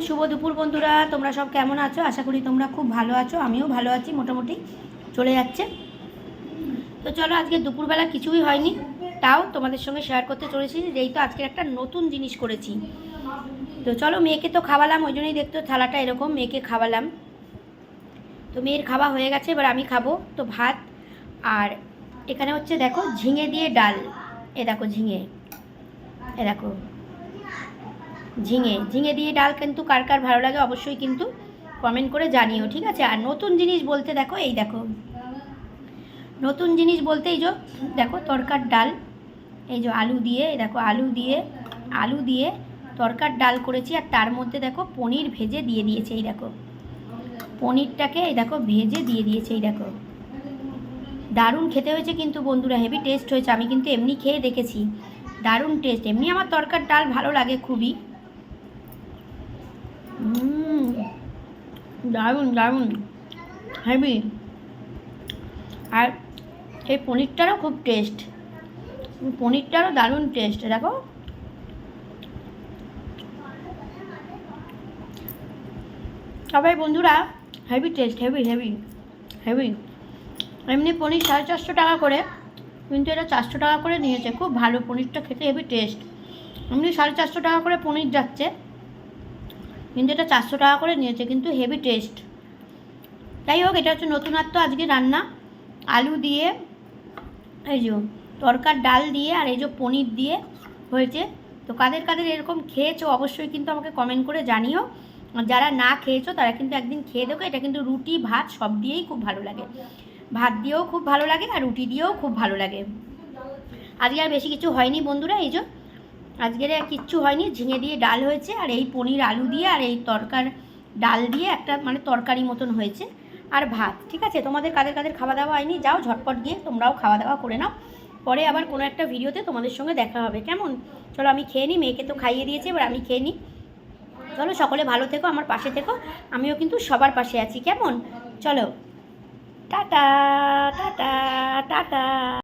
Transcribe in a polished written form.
শুভ দুপুর বন্ধুরা, তোমরা সব কেমন আছো? আশা করি তোমরা খুব ভালো আছো। আমিও ভালো আছি, মোটামুটি চলে যাচ্ছে। তো চলো, আজকে দুপুরবেলা কিছুই হয়নি, তাও তোমাদের সঙ্গে শেয়ার করতে চলেছি যে এই তো আজকে একটা নতুন জিনিস করেছি। তো চলো, মেয়েকে তো খাওয়ালাম, ওই জন্যই দেখতো থালাটা এরকম, মেয়েকে খাওয়ালাম। তো মেয়ের খাওয়া হয়ে গেছে, এবার আমি খাবো। তো ভাত, আর এখানে হচ্ছে দেখো ঝিঙে দিয়ে ডাল। এ দেখো ঝিঙে, এ দেখো ঝিঙে ঝিঙে দিয়ে ডাল কিন্তু কার কার ভালো লাগে অবশ্যই কিন্তু কমেন্ট করে জানিও, ঠিক আছে? আর নতুন জিনিস বলতে দেখো, এই দেখো নতুন জিনিস বলতে এই যে দেখো তরকার ডাল, এই যে আলু দিয়ে, দেখো আলু দিয়ে তরকার ডাল করেছি। আর তার মধ্যে দেখো পনির ভেজে দিয়ে দিয়েছে, এই দেখো পনিরটাকে এই দেখো ভেজে দিয়ে দিয়েছে, এই দেখো দারুণ খেতে হয়েছে কিন্তু বন্ধুরা, হেভি টেস্ট হয়েছে। আমি কিন্তু এমনি খেয়ে দেখেছি, দারুণ টেস্ট। এমনি আমার তরকার ডাল ভালো লাগে খুবই, দারুণ দারুণ হেভি। আর এই পনিরটারও খুব টেস্ট, পনিরটারও দারুণ টেস্ট। দেখো সবাই বন্ধুরা, heavy taste, heavy heavy heavy. এমনি পনির 450 টাকা করে, কিন্তু এটা 400 টাকা করে নিয়েছে। খুব ভালো, পনিরটা খেতে হেভি টেস্ট। এমনি 450 টাকা করে পনির যাচ্ছে, কিন্তু এটা 400 টাকা করে নিয়েছে, কিন্তু হেভি টেস্ট। যাই হোক, এটা হচ্ছে নতুনত্ব আজকে রান্না। আলু দিয়ে, এই যে তরকার ডাল দিয়ে, আর এই যে পনির দিয়ে হয়েছে। তো কাদের কাদের এরকম খেয়েছো অবশ্যই কিন্তু আমাকে কমেন্ট করে জানিও। যারা না খেয়েছো তারা কিন্তু একদিন খেয়ে দেখো। এটা কিন্তু রুটি ভাত সব দিয়েই খুব ভালো লাগে, ভাত দিয়েও খুব ভালো লাগে, আর রুটি দিয়েও খুব ভালো লাগে। আজকে আর বেশি কিছু হয়নি বন্ধুরা, এই যে আজকের আর কিচ্ছু হয়নি। ঝিঙে দিয়ে ডাল হয়েছে, আর এই পনির আলু দিয়ে, আর এই তরকার ডাল দিয়ে একটা মানে তরকারি মতন হয়েছে, আর ভাত। ঠিক আছে, তোমাদের কাদের কাদের খাওয়া দাওয়া হয়নি যাও ঝটপট গিয়ে তোমরাও খাওয়া দাওয়া করে নাও। পরে আবার কোনো একটা ভিডিওতে তোমাদের সঙ্গে দেখা হবে, কেমন? চলো আমি খেয়ে নিই, মেয়েকে তো খাইয়ে দিয়েছি, এবার আমি খেয়ে নিই। চলো, সকলে ভালো থেকো, আমার পাশে থেকো, আমিও কিন্তু সবার পাশে আছি, কেমন? চলো, টাটা টাটা টাটা।